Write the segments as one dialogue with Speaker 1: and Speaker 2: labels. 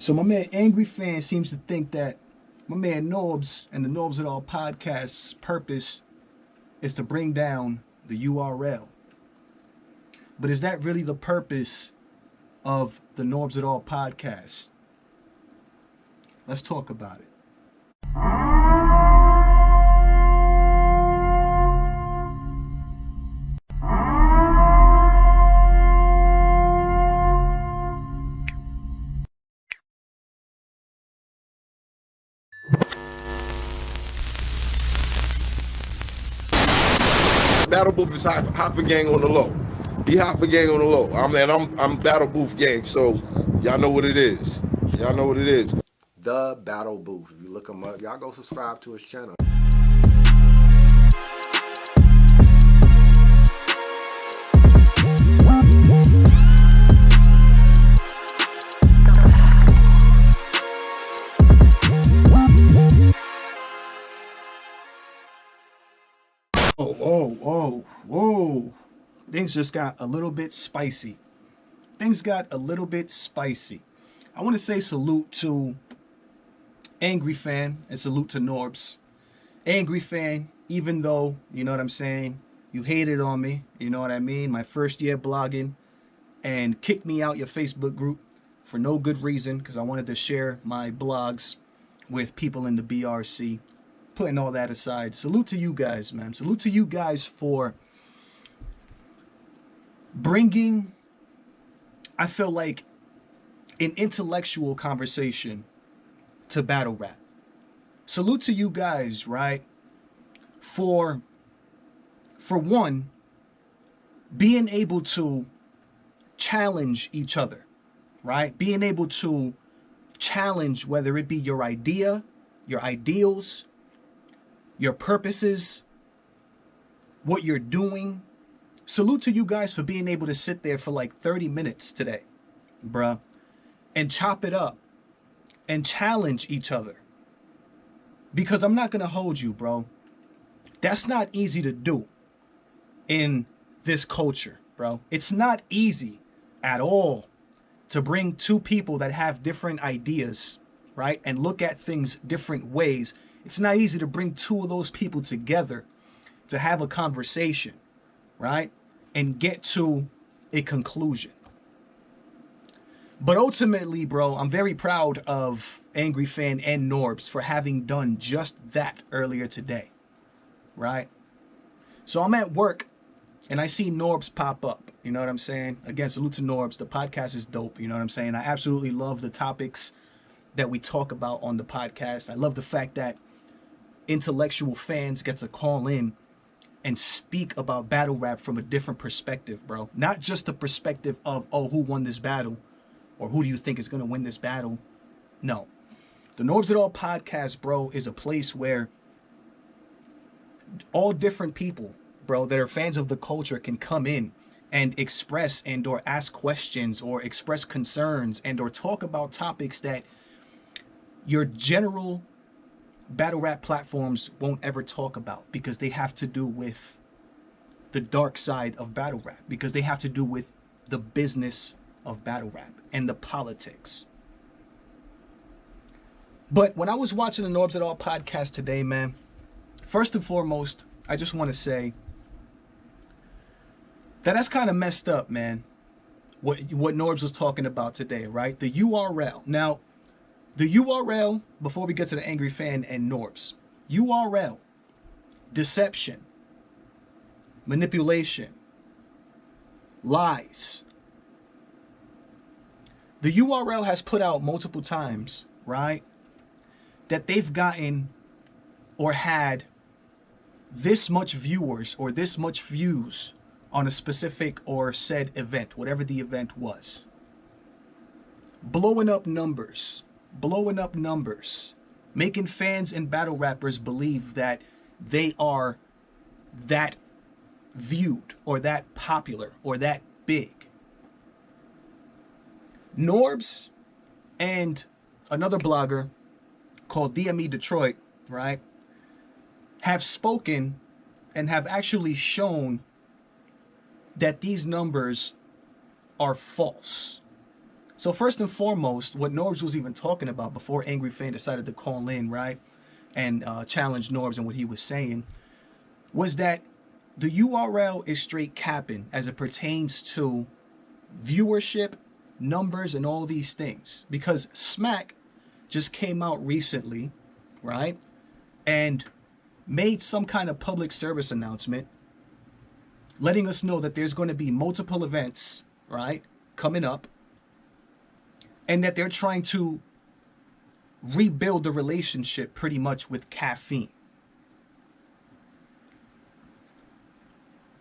Speaker 1: So my man Angryfan seems to think that my man Norbes and the Norbes It All podcast's purpose is to bring down the URL. But is that really the purpose of the Norbes It All podcast? Let's talk about it.
Speaker 2: Battle Booth is half a gang on the low. He half a gang on the low. I'm Battle Booth gang, so y'all know what it is. Y'all know what it is.
Speaker 3: The Battle Booth. If you look him up, y'all go subscribe to his channel.
Speaker 1: Whoa. Things just got a little bit spicy. I want to say salute to Angryfan and salute to Norbes. Angryfan, even though, you know what I'm saying, you hated on me, you know what I mean, my first year blogging, and kicked me out your Facebook group for no good reason, because I wanted to share my blogs with people in the BRC. Putting all that aside, salute to you guys, man. Salute to you guys for bringing, I feel like, an intellectual conversation to battle rap. Salute to you guys, right? For one, being able to challenge each other, right? Being able to challenge whether it be your idea, your ideals, your purposes, what you're doing. Salute to you guys for being able to sit there for like 30 minutes today, bruh, and chop it up and challenge each other. Because I'm not gonna hold you, bro. That's not easy to do in this culture, bro. It's not easy at all to bring two people that have different ideas, right, and look at things different ways. It's not easy to bring two of those people together to have a conversation, right, and get to a conclusion. But ultimately, bro, I'm very proud of Angryfan and Norbes for having done just that earlier today, right? So I'm at work and I see Norbes pop up, you know what I'm saying? Again, salute to Norbes. The podcast is dope, you know what I'm saying? I absolutely love the topics that we talk about on the podcast. I love the fact that intellectual fans get to call in and speak about battle rap from a different perspective, bro. Not just the perspective of, oh, who won this battle or who do you think is going to win this battle? No. The Norbes It All podcast, bro, is a place where all different people, bro, that are fans of the culture can come in and express and or ask questions or express concerns and or talk about topics that your general battle rap platforms won't ever talk about, because they have to do with the dark side of battle rap, because they have to do with the business of battle rap and the politics. But when I was watching the Norbes It All podcast today, man, first and foremost, I just want to say that that's kind of messed up, man, what Norbes was talking about today, right? The URL. Now, the URL, before we get to the Angryfan and Norbes, URL, deception, manipulation, lies. The URL has put out multiple times, right, that they've gotten or had this much viewers or this much views on a specific or said event, whatever the event was. Blowing up numbers, making fans and battle rappers believe that they are that viewed or that popular or that big. Norbes and another blogger called DME Detroit, right, have spoken and have actually shown that these numbers are false. So first and foremost, what Norbes was even talking about before Angryfan decided to call in, right, and challenge Norbes and what he was saying, was that the URL is straight capping as it pertains to viewership, numbers, and all these things. Because Smack just came out recently, right, and made some kind of public service announcement letting us know that there's going to be multiple events, right, coming up, and that they're trying to rebuild the relationship pretty much with caffeine.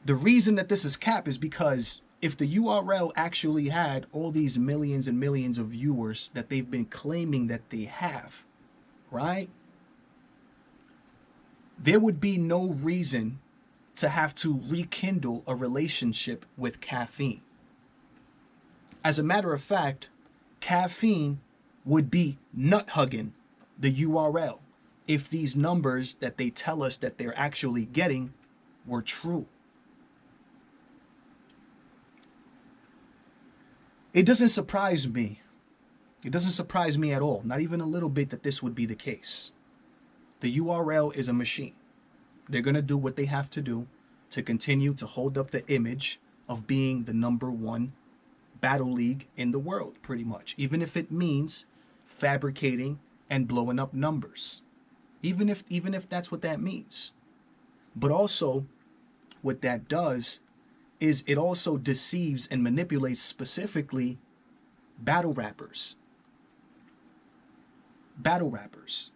Speaker 1: The reason that this is cap is because if the URL actually had all these millions and millions of viewers that they've been claiming that they have, right, there would be no reason to have to rekindle a relationship with caffeine. As a matter of fact, caffeine would be nut hugging the URL if these numbers that they tell us that they're actually getting were true. It doesn't surprise me. It doesn't surprise me at all, not even a little bit, that this would be the case. The URL is a machine. They're going to do what they have to do to continue to hold up the image of being the #1 battle league in the world, pretty much. Even if it means fabricating and blowing up numbers. Even if that's what that means. But also, what that does is it also deceives and manipulates specifically battle rappers. Battle rappers.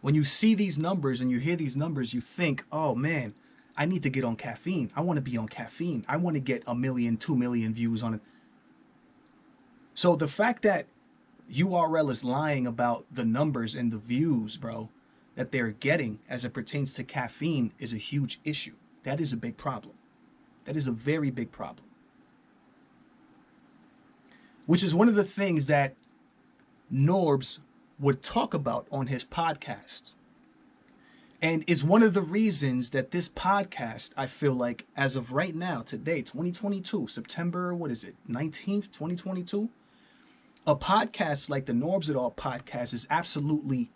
Speaker 1: When you see these numbers and you hear these numbers, you think, oh man, I need to get on caffeine. I want to be on caffeine. I want to get 1 million, 2 million views on it. So the fact that URL is lying about the numbers and the views, bro, that they're getting as it pertains to caffeine is a huge issue. That is a big problem. That is a very big problem. Which is one of the things that Norbes would talk about on his podcast. And is one of the reasons that this podcast, I feel like, as of right now, today, 2022, September, 19th, 2022? A podcast like the Norbes It All podcast is absolutely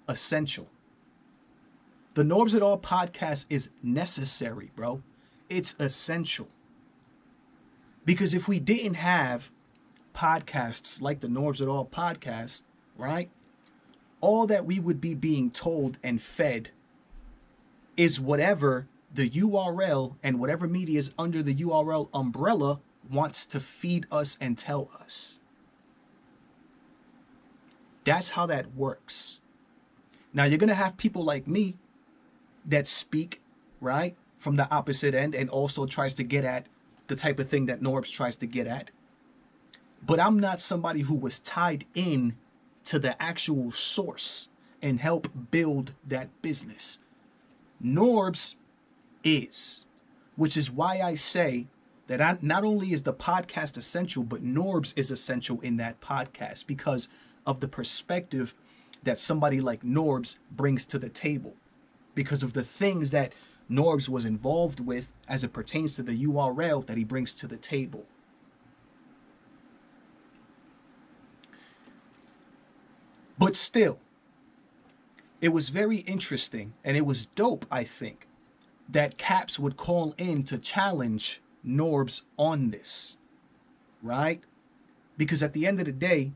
Speaker 1: essential. The Norbes It All podcast is necessary, bro. It's essential. Because if we didn't have podcasts like the Norbes It All podcast, right, all that we would be being told and fed is whatever the URL and whatever media is under the URL umbrella wants to feed us and tell us. That's how that works. Now, you're going to have people like me that speak, right, from the opposite end and also tries to get at the type of thing that Norbes tries to get at. But I'm not somebody who was tied in to the actual source and help build that business. Norbes is, which is why I say that not only is the podcast essential, but Norbes is essential in that podcast because of the perspective that somebody like Norbes brings to the table, because of the things that Norbes was involved with as it pertains to the URL that he brings to the table. But still, it was very interesting and it was dope, I think, that Caps would call in to challenge Norbes on this, right? Because at the end of the day,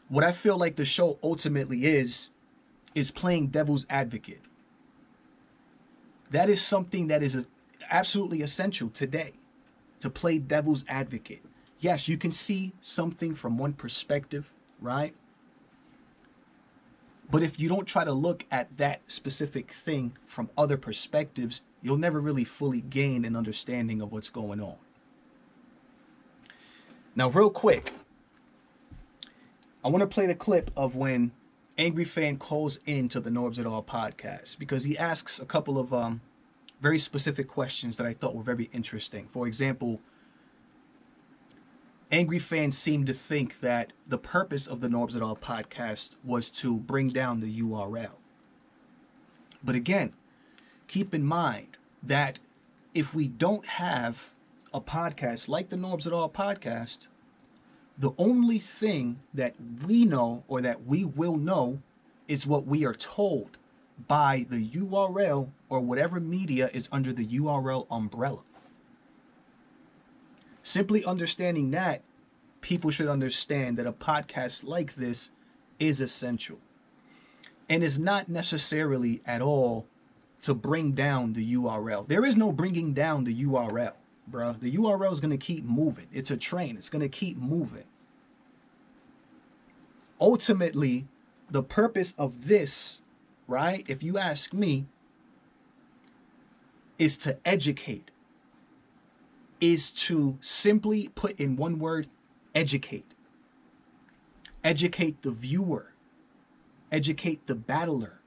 Speaker 1: what I feel like the show ultimately is playing devil's advocate. That is something that is absolutely essential today, to play devil's advocate. Yes, you can see something from one perspective, right? But if you don't try to look at that specific thing from other perspectives, you'll never really fully gain an understanding of what's going on. Now, real quick, I want to play the clip of when Angryfan calls into the Norbes It All podcast, because he asks a couple of very specific questions that I thought were very interesting. For example, Angryfan seemed to think that the purpose of the Norbes It All podcast was to bring down the URL. But again, keep in mind that if we don't have a podcast like the Norbes It All podcast, The only thing that we know or that we will know is what we are told by the URL or whatever media is under the URL umbrella. Simply understanding that, people should understand that a podcast like this is essential. And is not necessarily at all to bring down the URL. There is no bringing down the URL, bro. The URL is going to keep moving. It's a train. It's going to keep moving. Ultimately, the purpose of this, right, if you ask me, is to educate. Is to simply put in one word, educate. Educate the viewer. Educate the battler.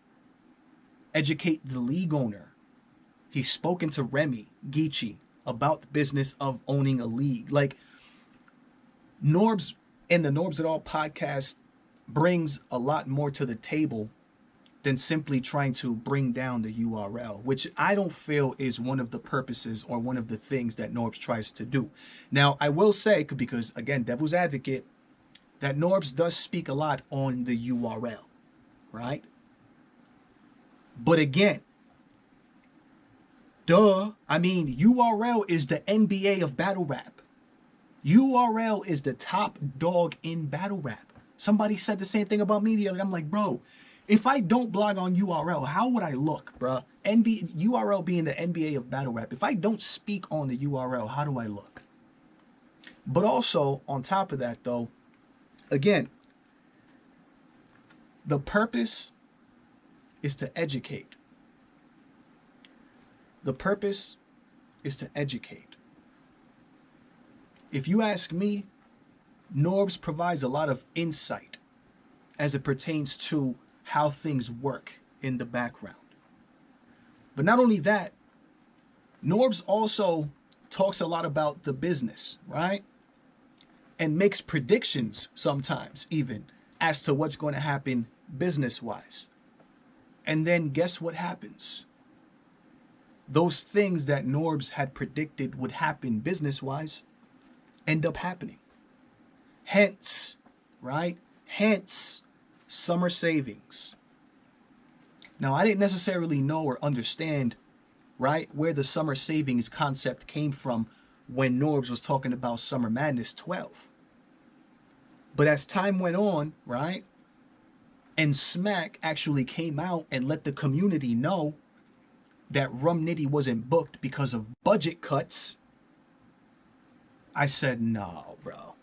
Speaker 1: Educate the league owner. He's spoken to Remy Geechee about the business of owning a league. Like, Norbes and the Norbes It All podcast brings a lot more to the table than simply trying to bring down the URL, which I don't feel is one of the purposes or one of the things that Norbes tries to do. Now, I will say, because again, devil's advocate, that Norbes does speak a lot on the URL, right? But again, URL is the NBA of battle rap. URL is the top dog in battle rap. Somebody said the same thing about me, and I'm like, bro, if I don't blog on URL, how would I look, bro? URL being the NBA of battle rap. If I don't speak on the URL, how do I look? But also, on top of that, though, again, the purpose is to educate. The purpose is to educate. If you ask me, Norbes provides a lot of insight as it pertains to how things work in the background. But not only that, Norbes also talks a lot about the business, right? And makes predictions sometimes even as to what's going to happen business-wise. And then guess what happens? Those things that Norbes had predicted would happen business-wise end up happening. Hence, right? Hence, summer savings. Now, I didn't necessarily know or understand, right, where the summer savings concept came from when Norbes was talking about Summer Madness 12. But as time went on, right, and Smack actually came out and let the community know that Rum Nitty wasn't booked because of budget cuts, I said, no, bro.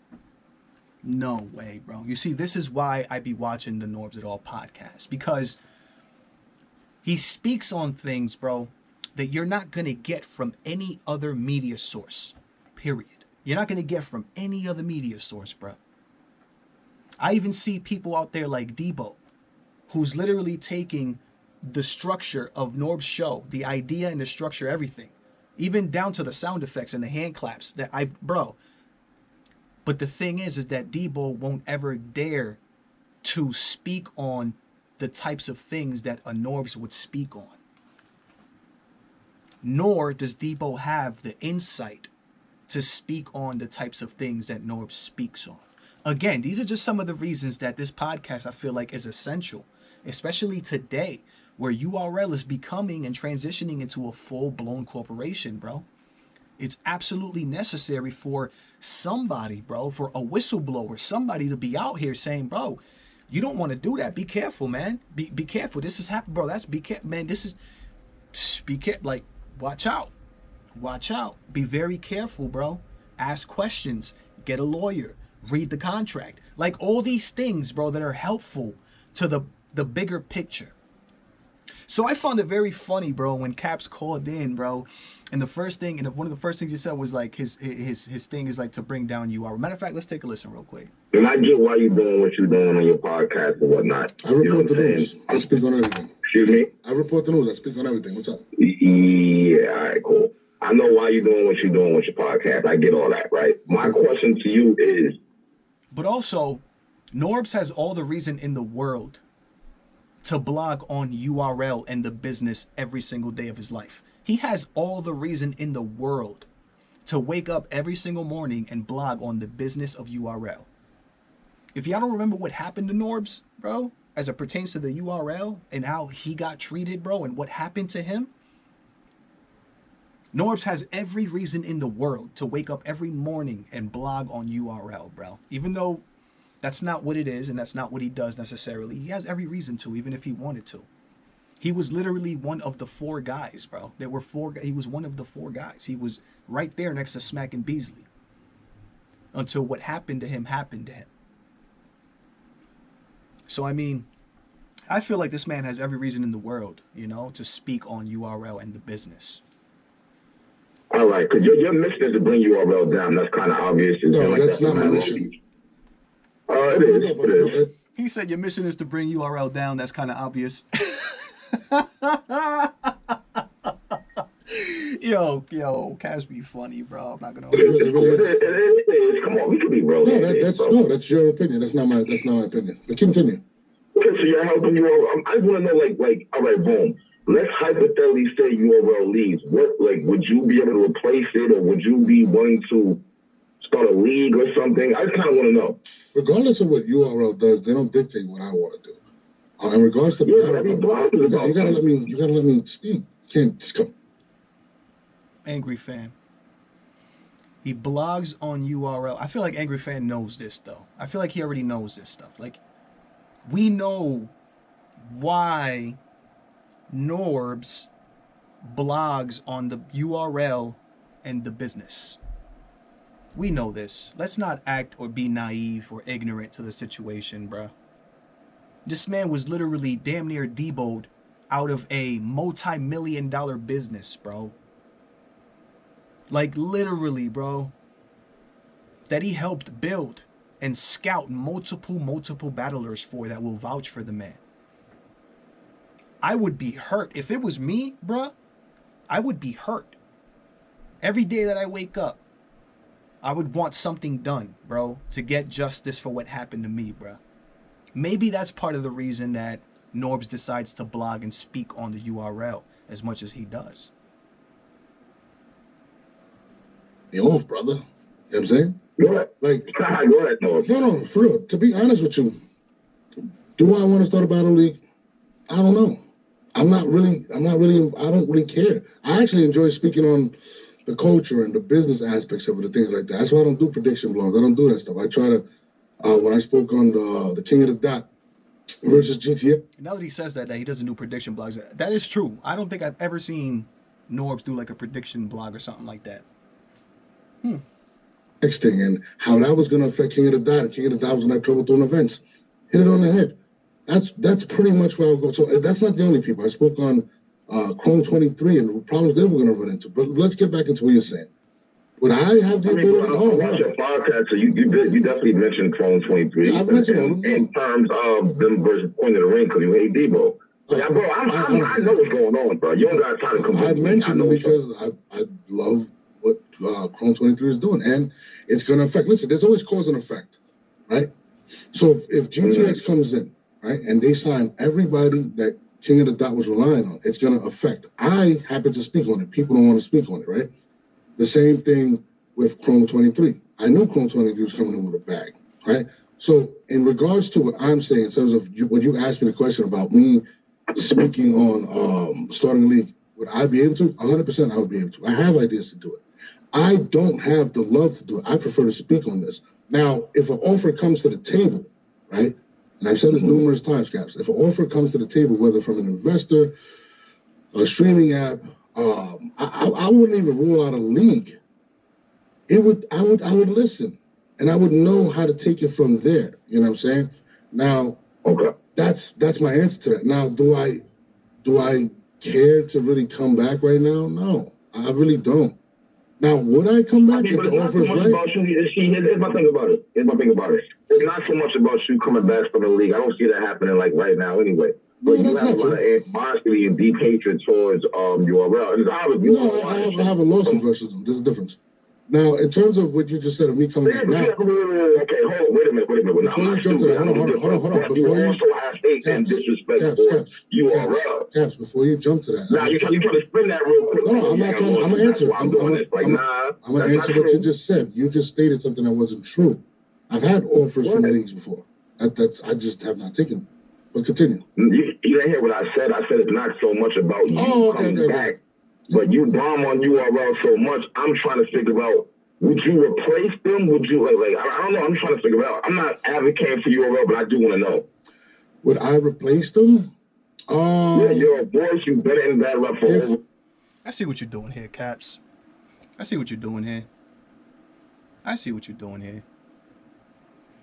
Speaker 1: No way, bro. You see, this is why I be watching the Norbes It All podcast, because he speaks on things, bro, that you're not going to get from any other media source, period. You're not going to get from any other media source, bro. I even see people out there like Debo, who's literally taking the structure of Norb's show, the idea and the structure, everything, even down to the sound effects and the hand claps bro. But the thing is that Debo won't ever dare to speak on the types of things that a Norbes would speak on. Nor does Debo have the insight to speak on the types of things that Norbes speaks on. Again, these are just some of the reasons that this podcast, I feel like, is essential, especially today, where URL is becoming and transitioning into a full-blown corporation, bro. It's absolutely necessary for somebody, bro, for a whistleblower, somebody to be out here saying, bro, you don't want to do that. Be careful, man. Be careful. This is happening, bro. That's be careful, man. This is be careful. Like, watch out. Watch out. Be very careful, bro. Ask questions. Get a lawyer. Read the contract. Like, all these things, bro, that are helpful to the bigger picture. So I found it very funny, bro, when Caps called in, bro, and one of the first things he said was like his thing is like to bring down URL. Matter of fact, let's take a listen real quick.
Speaker 4: And I get why you're doing what you're doing on your podcast and whatnot.
Speaker 5: I report the news. I speak on everything.
Speaker 4: Excuse me?
Speaker 5: I report the news. I speak on everything. What's up?
Speaker 4: Yeah, all right, cool. I know why you're doing what you're doing with your podcast. I get all that, right? My question to you is...
Speaker 1: But also, Norbes has all the reason in the world to blog on URL and the business every single day of his life. He has all the reason in the world to wake up every single morning and blog on the business of URL. If y'all don't remember what happened to Norbes, bro, as it pertains to the URL and how he got treated, bro, and what happened to him, Norbes has every reason in the world to wake up every morning and blog on URL, bro. Even though that's not what it is and that's not what he does necessarily, he has every reason to, even if he wanted to. He was literally one of the 4 guys, bro. There were 4. He was one of the 4 guys. He was right there next to Smack and Beasley until what happened to him happened to him. So, I mean, I feel like this man has every reason in the world, you know, to speak on URL and the business.
Speaker 4: All right, because your mission is to bring URL down. That's kind of obvious.
Speaker 5: No, that's not my mission.
Speaker 4: It is. It is.
Speaker 1: He said your mission is to bring URL down. That's kind of obvious. Yo, Cash be funny, bro. I'm not gonna.
Speaker 4: It is. Come on, we can be real.
Speaker 5: That's your opinion. That's not my opinion. But continue.
Speaker 4: Okay, so you're helping URL. I want to know, like, all right, boom. Let's hypothetically say URL leaves. Would you be able to replace it, or would you be willing to start a league or something? I just kind of want to know.
Speaker 5: Regardless of what URL does, they don't dictate what I want to do. In regards to you gotta let me speak. You can't just come.
Speaker 1: Angryfan. He blogs on URL. I feel like Angryfan knows this though. I feel like he already knows this stuff. Like, we know why Norbes blogs on the URL and the business. We know this. Let's not act or be naive or ignorant to the situation, bruh. This man was literally damn near deboed out of a multi-million-dollar business, bro. Like, literally, bro. That he helped build and scout multiple battlers for that will vouch for the man. I would be hurt. If it was me, bruh, I would be hurt. Every day that I wake up, I would want something done, bro, to get justice for what happened to me, bruh. Maybe that's part of the reason that Norbes decides to blog and speak on the URL as much as he does.
Speaker 5: You're off, brother. You know what I'm saying?
Speaker 4: Go ahead.
Speaker 5: Like,
Speaker 4: Go ahead, Norbes.
Speaker 5: No, for real. To be honest with you, do I want to start a battle league? I don't know. I don't really care. I actually enjoy speaking on the culture and the business aspects of it and things like that. That's why I don't do prediction blogs. I don't do that stuff. I try to, when I spoke on the King of the Dot versus GTA.
Speaker 1: Now that he says that he doesn't do prediction blogs, that is true. I don't think I've ever seen Norbes do like a prediction blog or something like that.
Speaker 5: Next thing, and how that was going to affect King of the Dot. And King of the Dot was in that trouble throwing events. Hit it on the head. That's pretty much where I'll go. So that's not the only people. I spoke on Chrome 23 and the problems they were going to run into. But let's get back into what you're saying. Would I have the ability?
Speaker 4: Watch your podcast, so you definitely mentioned Chrome 23 in terms of them versus Point of the Ring because you hate Debo. Yeah, bro, I know what's going on, bro. You don't got to try to come.
Speaker 5: I mentioned it because I love what Chrome 23 is doing, and it's going to affect. Listen, there's always cause and effect, right? So if GTX comes in, right, and they sign everybody that King of the Dot was relying on, it's going to affect. I happen to speak on it. People don't want to speak on it, right? The same thing with Chrome 23. I knew Chrome 23 was coming in with a bag, right? So in regards to what I'm saying, in terms of when you asked me the question about me speaking on starting a league, would I be able to? 100% I would be able to. I have ideas to do it. I don't have the love to do it. I prefer to speak on this. Now, if an offer comes to the table, right? And I've said this numerous times, Caps. If an offer comes to the table, whether from an investor, a streaming app, I wouldn't even rule out a league. I would listen, and I would know how to take it from there. You know what I'm saying? Now,
Speaker 4: okay,
Speaker 5: that's my answer to that. Now, do I care to really come back right now? No, I really don't. Now, would I come back if the offer is right?
Speaker 4: Here's my thing about it. It's not so much about you coming back from the league. I don't see that happening like right now anyway. But you have a lot of animosity and deep hatred towards URL. And it's obvious.
Speaker 5: No, I have a lawsuit versus them. There's a difference. Now, in terms of what you just said of me coming back now.
Speaker 4: Okay, hold on. Wait a minute.
Speaker 5: Before you jump to that, hold on.
Speaker 4: You also have hate and disrespect for URL.
Speaker 5: Caps, before you jump to that.
Speaker 4: Now, you trying to spin that real quick.
Speaker 5: No, I'm not trying to. I'm going to answer. I'm going to answer what you just said. You just stated something that wasn't true. I've had offers from leagues before. That's I just have not taken it. But continue.
Speaker 4: You didn't hear what I said. I said it's not so much about you coming back, but you bomb on URL so much. I'm trying to figure out, would you replace them? Would you like I don't know. I'm trying to figure out. I'm not advocating for URL, but I do want to know.
Speaker 5: Would I replace them?
Speaker 4: Yeah, you're a voice. You've been in battle rap for over.
Speaker 1: I see what you're doing here, Caps. I see what you're doing here. I see what you're doing here.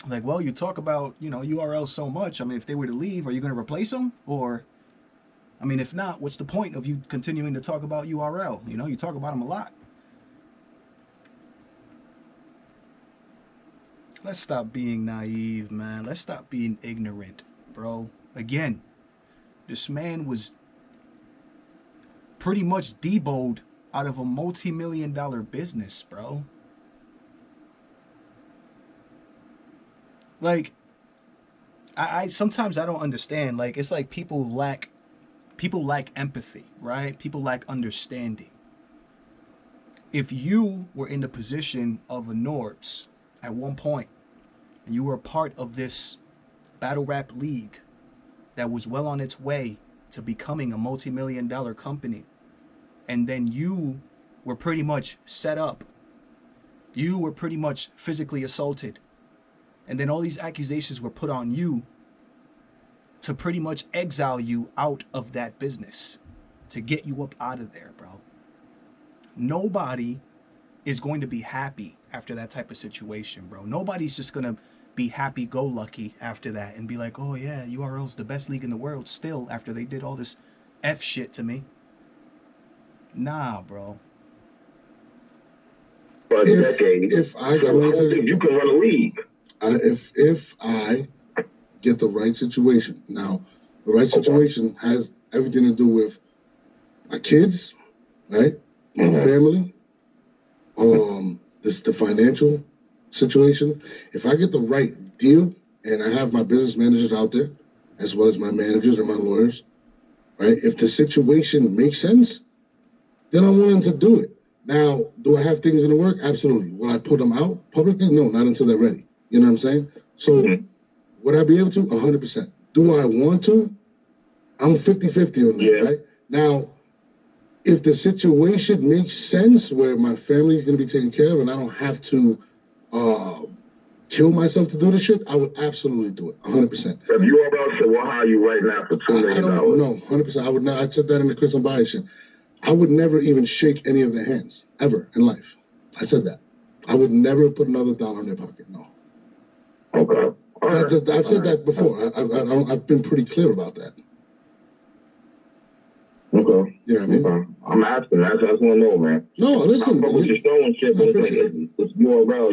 Speaker 1: Like, well, you talk about, URL so much. I mean, if they were to leave, are you going to replace them? Or, I mean, if not, what's the point of you continuing to talk about URL? You talk about them a lot. Let's stop being naive, man. Let's stop being ignorant, bro. Again, this man was pretty much deboed out of a multi-million-dollar business, bro. Like, I sometimes I don't understand. Like, it's like people lack empathy, right? People lack understanding. If you were in the position of a Norbes at one point, and you were a part of this battle rap league that was well on its way to becoming a multi-million-dollar company, and then you were pretty much set up, you were pretty much physically assaulted, and then all these accusations were put on you to pretty much exile you out of that business, to get you up out of there, bro. Nobody is going to be happy after that type of situation, bro. Nobody's just going to be happy-go-lucky after that and be like, oh yeah, URL's the best league in the world still after they did all this F shit to me. Nah, bro.
Speaker 4: For a decade,
Speaker 5: if I
Speaker 4: don't think you can run a league.
Speaker 5: If I get the right situation. Now, the right situation has everything to do with my kids, right? My family, the financial situation. If I get the right deal and I have my business managers out there, as well as my managers and my lawyers, right? If the situation makes sense, then I'm willing to do it. Now, do I have things in the work? Absolutely. Will I put them out publicly? No, not until they're ready. You know what I'm saying? So would I be able to? 100%. Do I want to? I'm 50-50 on that, right? Now, if the situation makes sense where my family is going to be taken care of and I don't have to kill myself to do this shit, I would absolutely do it, 100%.
Speaker 4: If you about to, well, how are you right now for $2 million?
Speaker 5: I don't know, 100%. I would not. I said that in the Chris and Bias shit. I would never even shake any of their hands, ever, in life. I said that. I would never put another dollar in their pocket, no.
Speaker 4: Okay.
Speaker 5: I've said that before. I've been pretty clear about that.
Speaker 4: Okay.
Speaker 5: You know what I mean?
Speaker 4: Okay. I'm asking. I just want to know, man.
Speaker 5: No, listen.
Speaker 4: But with your throwing shit, but it's like it's URL.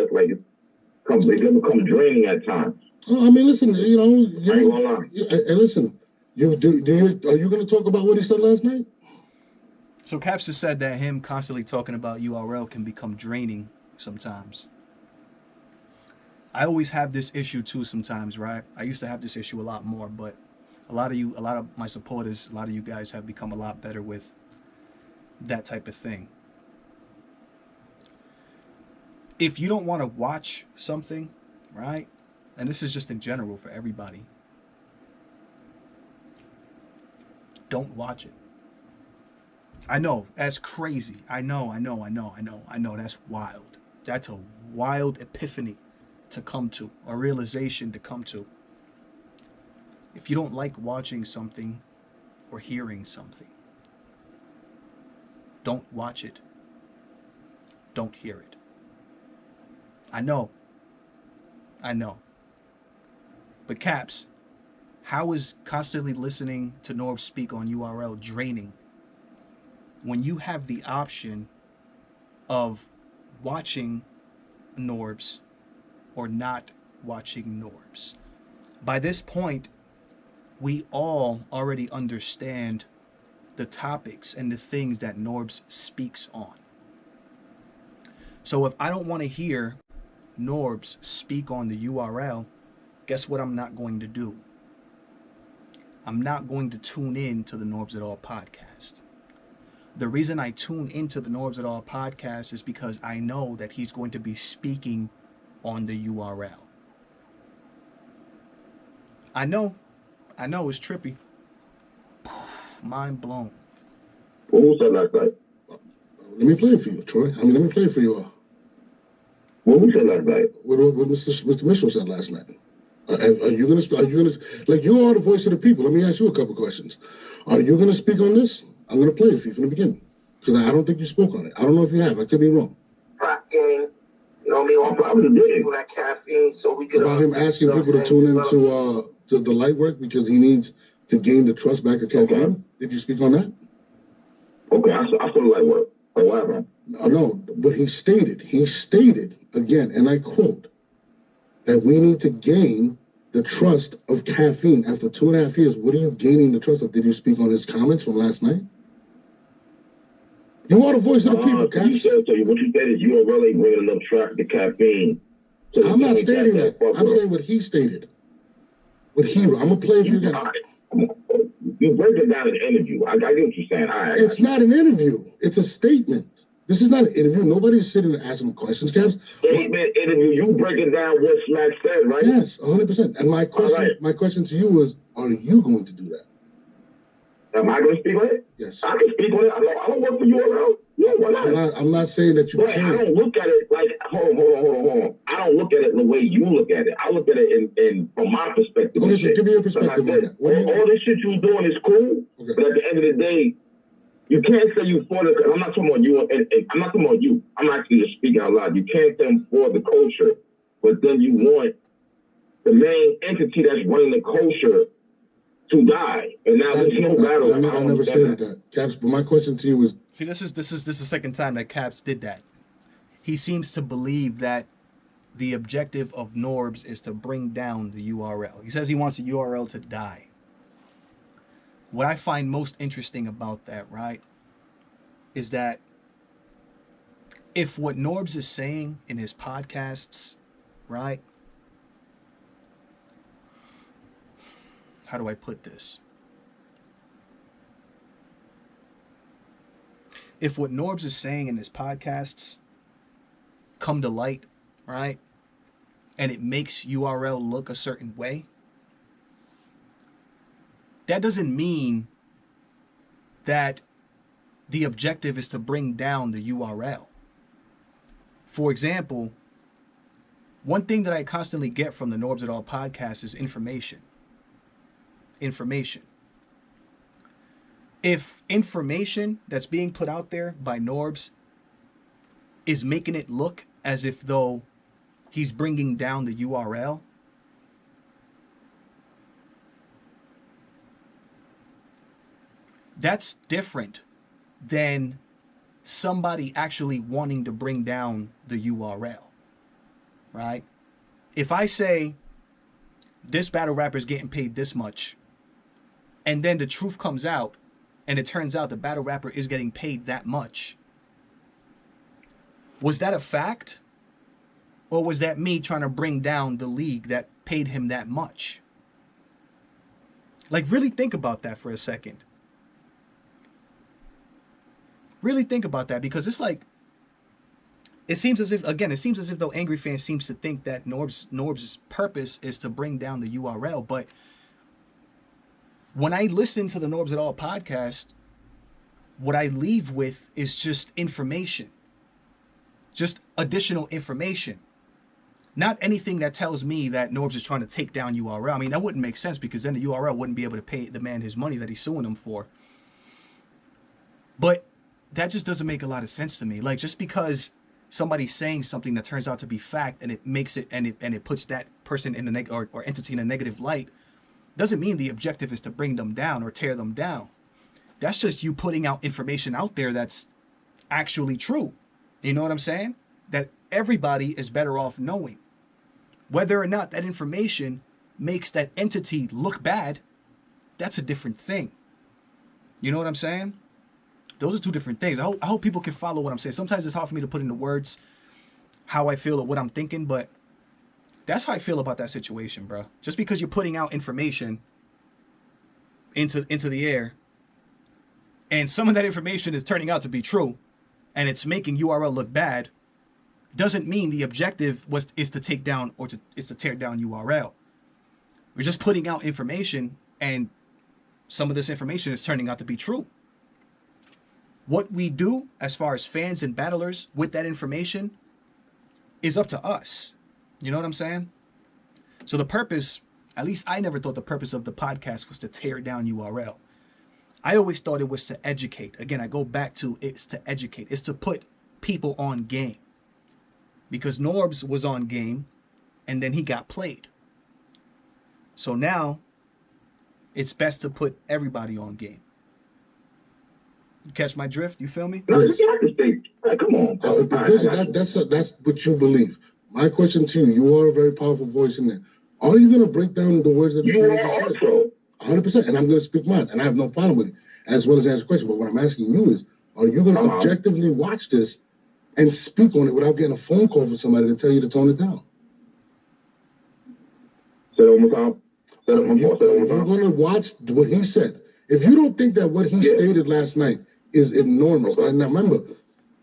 Speaker 4: It's like it can become draining at times.
Speaker 5: Oh, I mean, listen.
Speaker 4: I ain't gonna lie.
Speaker 5: Hey, listen. Are you going to talk about what he said last night?
Speaker 1: So Caps has said that him constantly talking about URL can become draining sometimes. I always have this issue too sometimes, right? I used to have this issue a lot more, but a lot of my supporters, a lot of you guys have become a lot better with that type of thing. If you don't want to watch something, right? And this is just in general for everybody. Don't watch it. I know, that's crazy. I know. That's wild. That's a wild epiphany to come to, a realization to come to. If you don't like watching something or hearing something, don't watch it. Don't hear it. I know. But Caps, how is constantly listening to Norbes speak on URL draining when you have the option of watching Norbes or not watching Norbes? By this point, we all already understand the topics and the things that Norbes speaks on. So if I don't want to hear Norbes speak on the URL, guess what I'm not going to do? I'm not going to tune in to the Norbes at All podcast. The reason I tune into the Norbes at All podcast is because I know that he's going to be speaking on the URL. I know, it's trippy. Mind blown.
Speaker 4: What was that last night?
Speaker 5: Let me play it for you, Troy. Let me play it for you.
Speaker 4: What was that last night?
Speaker 5: What Mr. Mitchell said last night. Are you gonna like, you are the voice of the people? Let me ask you a couple questions. Are you gonna speak on this? I'm gonna play it for you from the beginning because I don't think you spoke on it. I don't know if you have. I could be wrong.
Speaker 6: Rap game. You know what I mean? All my people that caffeine, so we could.
Speaker 5: About him asking people to tune into to the light work because he needs to gain the trust back of caffeine. Okay. Did you speak on that?
Speaker 4: Okay, I saw the light work. Oh, what happened?
Speaker 5: No, but he stated again, and I quote, that we need to gain the trust of caffeine. After 2.5 years, what are you gaining the trust of? Did you speak on his comments from last night? You are the voice of the people,
Speaker 4: so what you said is you are really bringing enough traffic to caffeine. So I'm
Speaker 5: not stating that. I'm saying what he stated. I'm going to play it for you again.
Speaker 4: You break it down in an interview. I get what you're saying.
Speaker 5: It's not an interview. It's a statement. This is not an interview. Nobody's sitting and asking questions, Caps.
Speaker 4: Statement, interview. You breaking down what Smack said, right?
Speaker 5: Yes, 100%. And my question to you is, are you going to do that?
Speaker 4: Am I going to speak on it?
Speaker 5: Yes.
Speaker 4: I can speak on it. I don't work for URL. Yeah, why not?
Speaker 5: I'm not saying that you can't.
Speaker 4: I don't look at it like, hold on. I don't look at it the way you look at it. I look at it in from my perspective.
Speaker 5: Okay, so give me your perspective on that.
Speaker 4: All this shit you doing is cool, okay. But at the end of the day, you can't say you for the. I'm not talking about you. And I'm not talking about you. I'm actually just speaking out loud. You can't say I'm for the culture, but then you want the main entity that's running the culture to die, and now there's no battle.
Speaker 5: I never stated that, Caps. But my question to you is:
Speaker 1: see, this is the second time that Caps did that. He seems to believe that the objective of Norbes is to bring down the URL. He says he wants the URL to die. What I find most interesting about that, right, is that if what Norbes is saying in his podcasts, right, how do I put this? If what Norbes is saying in his podcasts come to light, right, and it makes URL look a certain way, that doesn't mean that the objective is to bring down the URL. For example, one thing that I constantly get from the Norbes It All podcast is information. If information that's being put out there by Norbes is making it look as if though he's bringing down the URL, that's different than somebody actually wanting to bring down the URL, right? If I say this battle rapper is getting paid this much, and then the truth comes out, and it turns out the battle rapper is getting paid that much, was that a fact? Or was that me trying to bring down the league that paid him that much? Like, really think about that for a second. Really think about that, because it's like, it seems as if though Angryfan seems to think that Norbes' purpose is to bring down the URL. But when I listen to the Norbes It All podcast, what I leave with is just information, just additional information. Not anything that tells me that Norbes is trying to take down URL. I mean, that wouldn't make sense, because then the URL wouldn't be able to pay the man his money that he's suing him for. But that just doesn't make a lot of sense to me. Like, just because somebody's saying something that turns out to be fact, and it makes it and it puts that person in a or entity in a negative light, doesn't mean the objective is to bring them down or tear them down. That's just you putting out information out there that's actually true. You know what I'm saying? That everybody is better off knowing. Whether or not that information makes that entity look bad, that's a different thing. You know what I'm saying? Those are two different things. I hope people can follow what I'm saying. Sometimes it's hard for me to put into words how I feel or what I'm thinking, but that's how I feel about that situation, bro. Just because you're putting out information into the air, and some of that information is turning out to be true, and it's making URL look bad, doesn't mean the objective is to take down or is to tear down URL. We're just putting out information, and some of this information is turning out to be true. What we do as far as fans and battlers with that information is up to us. You know what I'm saying? So the purpose, at least I never thought the purpose of the podcast was to tear down URL. I always thought it was to educate. Again, I go back to it's to educate. It's to put people on game. Because Norbes was on game and then he got played. So now it's best to put everybody on game. You catch my drift? You feel me?
Speaker 4: No, you got to think. Like, come on.
Speaker 5: That's what you believe. My question to you: you are a very powerful voice in there. Are you going to break down the words that
Speaker 4: You
Speaker 5: you
Speaker 4: are
Speaker 5: said?
Speaker 4: also.
Speaker 5: 100%, and I'm going to speak mine, and I have no problem with it, as well as answer questions. But what I'm asking you is, are you going to objectively watch this and speak on it without getting a phone call from somebody to tell you to tone it down?
Speaker 4: Say it one more time. Say it one more time. Say it one more
Speaker 5: You're
Speaker 4: time.
Speaker 5: going to watch what he said. If you don't think that what he stated last night is enormous, and now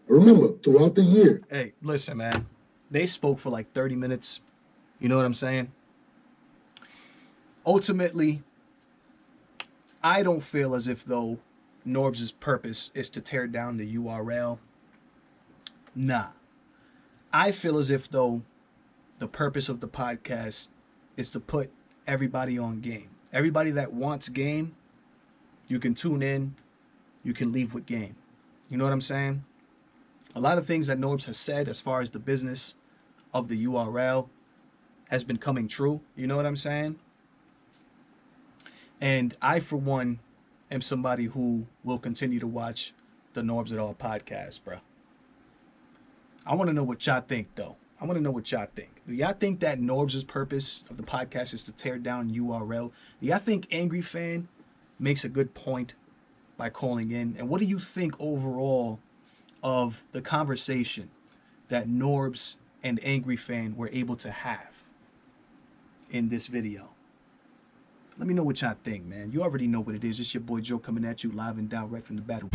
Speaker 5: remember, throughout the year.
Speaker 1: Hey, listen, man. They spoke for like 30 minutes. You know what I'm saying? Ultimately, I don't feel as if though Norbes' purpose is to tear down the URL. Nah. I feel as if though the purpose of the podcast is to put everybody on game. Everybody that wants game, you can tune in, you can leave with game. You know what I'm saying? A lot of things that Norbes has said as far as the business of the URL has been coming true. You know what I'm saying? And I, for one, am somebody who will continue to watch the Norbes It All podcast, bro. I want to know what y'all think, though. I want to know what y'all think. Do y'all think that Norbes' purpose of the podcast is to tear down URL? Do y'all think Angryfan makes a good point by calling in? And what do you think overall of the conversation that Norbes and Angryfan were able to have in this video? Let me know what y'all think, man. You already know what it is. It's your boy Joe coming at you live and direct from the battle.